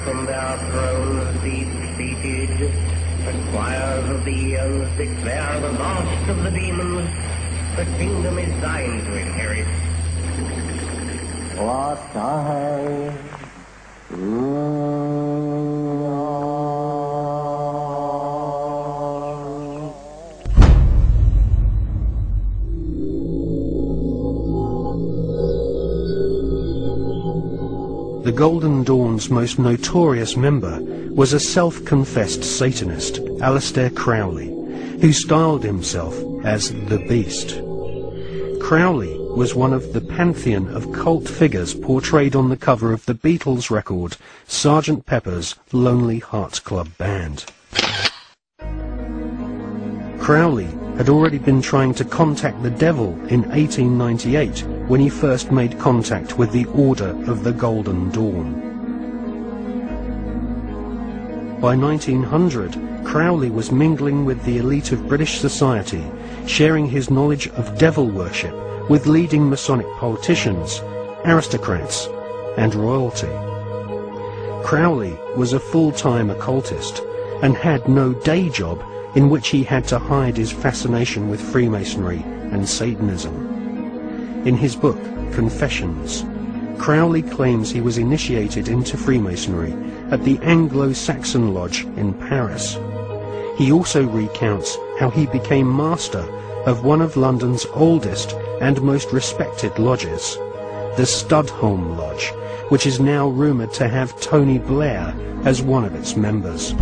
from their thrones deep-seated, the choirs of the eons declare the last of the demons. The kingdom is thine to inherit. What I The Golden Dawn's most notorious member was a self-confessed Satanist, Aleister Crowley, who styled himself as the Beast. Crowley was one of the pantheon of cult figures portrayed on the cover of the Beatles record Sgt. Pepper's Lonely Hearts Club Band. Crowley had already been trying to contact the devil in 1898 when he first made contact with the Order of the Golden Dawn. By 1900, Crowley was mingling with the elite of British society, sharing his knowledge of devil worship with leading Masonic politicians, aristocrats, and royalty. Crowley was a full-time occultist and had no day job in which he had to hide his fascination with Freemasonry and Satanism. In his book, Confessions, Crowley claims he was initiated into Freemasonry at the Anglo-Saxon Lodge in Paris. He also recounts how he became master of one of London's oldest and most respected lodges, the Studholme Lodge, which is now rumoured to have Tony Blair as one of its members.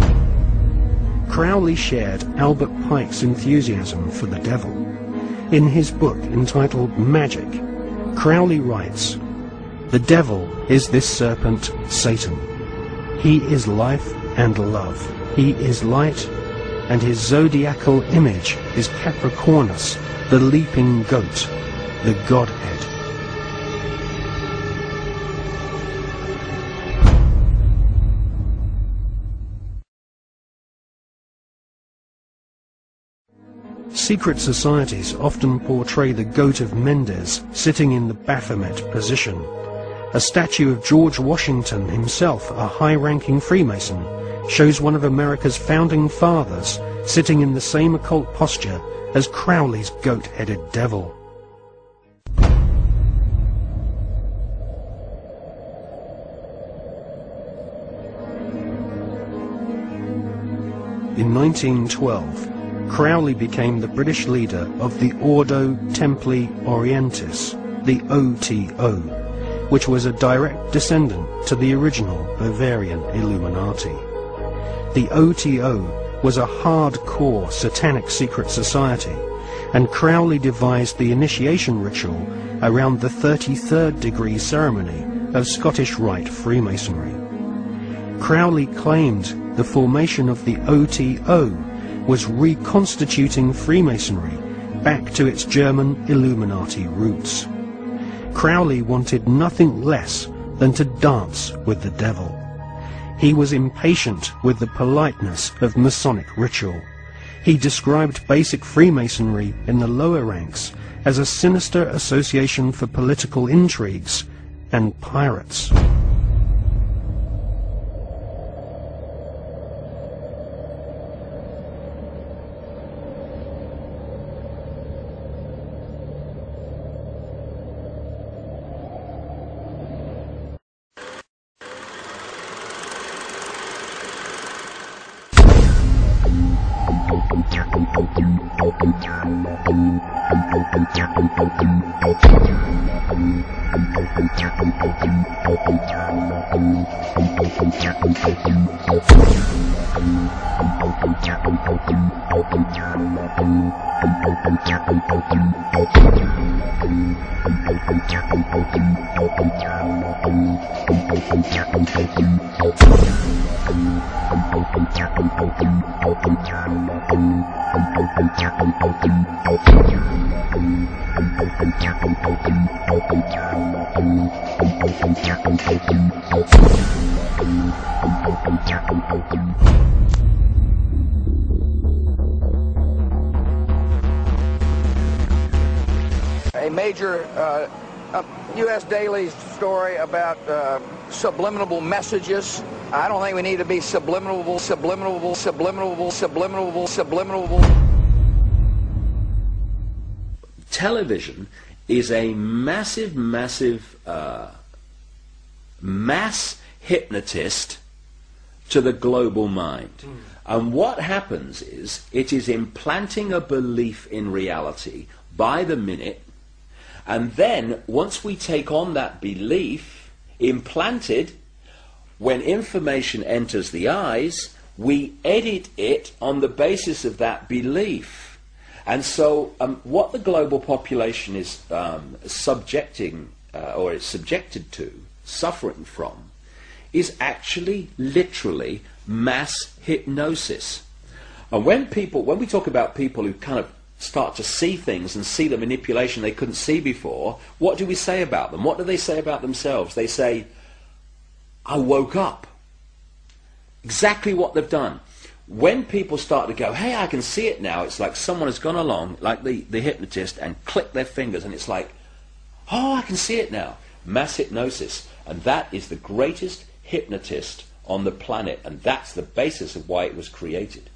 Crowley shared Albert Pike's enthusiasm for the devil. In his book entitled Magic, Crowley writes, "The devil is this serpent, Satan. He is life and love. He is light, and his zodiacal image is Capricornus, the leaping goat, the Godhead." Secret societies often portray the Goat of Mendes sitting in the Baphomet position. A statue of George Washington himself, a high-ranking Freemason, shows one of America's founding fathers sitting in the same occult posture as Crowley's goat-headed devil. In 1912, Crowley became the British leader of the Ordo Templi Orientis, the OTO, which was a direct descendant to the original Bavarian Illuminati. The OTO was a hardcore satanic secret society, and Crowley devised the initiation ritual around the 33rd degree ceremony of Scottish Rite Freemasonry. Crowley claimed the formation of the OTO was reconstituting Freemasonry back to its German Illuminati roots. Crowley wanted nothing less than to dance with the devil. He was impatient with the politeness of Masonic ritual. He described basic Freemasonry in the lower ranks as a sinister association for political intrigues and pirates. A major U.S. daily story about subliminal messages I don't think we need to be subliminal. Television is a massive mass hypnotist to the global mind. And what happens is it is implanting a belief in reality by the minute, and then once we take on that belief implanted, when information enters the eyes, we edit it on the basis of that belief. And so what the global population is subjected to, suffering from, is actually literally mass hypnosis. And when we talk about people who kind of start to see things and see the manipulation they couldn't see before, what do we say about them? What do they say about themselves? They say, I woke up. Exactly what they've done. When people start to go, hey, I can see it now, it's like someone has gone along, like the hypnotist, and clicked their fingers, and it's like, oh, I can see it now. Mass hypnosis. And that is the greatest hypnotist on the planet, and that's the basis of why it was created.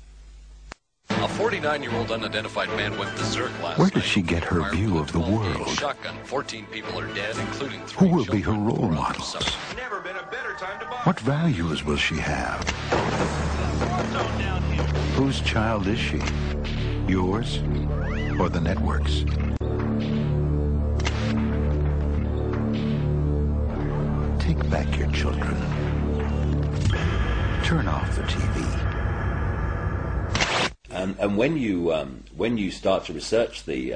A 49-year-old unidentified man went berserk last night. Where does she get her view of the world? Shotgun. 14 people are dead, including 3 Who will be her children. role models? Never been a better time to buy. What values will she have? Whose child is she? Yours or the network's? Take back your children. Turn off the TV. And when you start to research the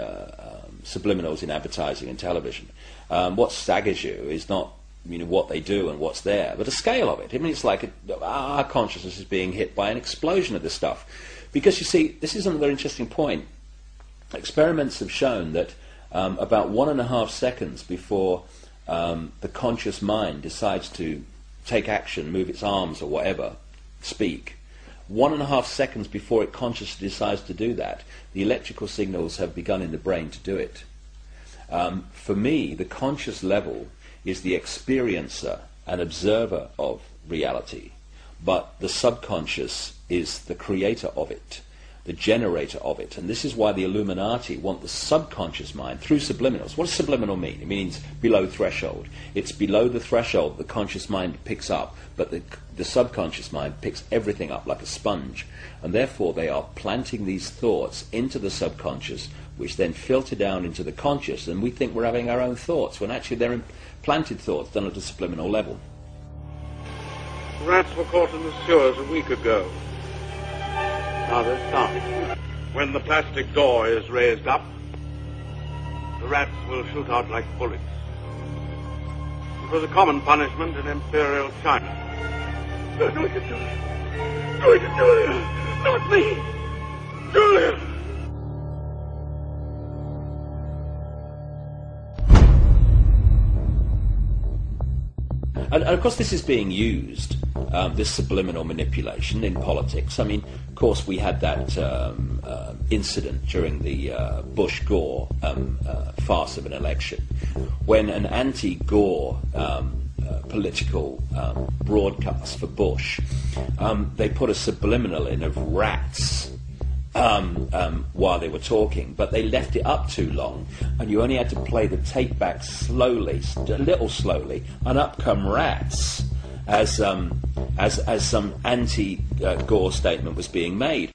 subliminals in advertising and television, what staggers you is not what they do and what's there, but the scale of it. I mean, it's like our consciousness is being hit by an explosion of this stuff. Because you see, this is another interesting point. Experiments have shown that about 1.5 seconds before the conscious mind decides to take action, move its arms or whatever, speak, 1.5 seconds before it consciously decides to do that, the electrical signals have begun in the brain to do it. For me, the conscious level is the experiencer and observer of reality, but the subconscious is the creator of it, the generator of it. And this is why the Illuminati want the subconscious mind through subliminals. What does subliminal mean? It means below threshold. It's below the threshold the conscious mind picks up, but the subconscious mind picks everything up like a sponge. And therefore they are planting these thoughts into the subconscious, which then filter down into the conscious, and we think we're having our own thoughts, when actually they're implanted thoughts done at a subliminal level. Rats were caught in the sewers a week ago. Now they're starving. When the plastic door is raised up, the rats will shoot out like bullets. It was a common punishment in Imperial China. No, do it, Julia. Do it, Julia. Not me. Julia. And of course this is being used, this subliminal manipulation, in politics. I mean, of course we had that incident during the Bush-Gore farce of an election, when an anti-Gore political broadcast for Bush, they put a subliminal in of rats while they were talking, but they left it up too long, and you only had to play the tape back slowly, a little slowly, and up come rats as some anti-Gore statement was being made.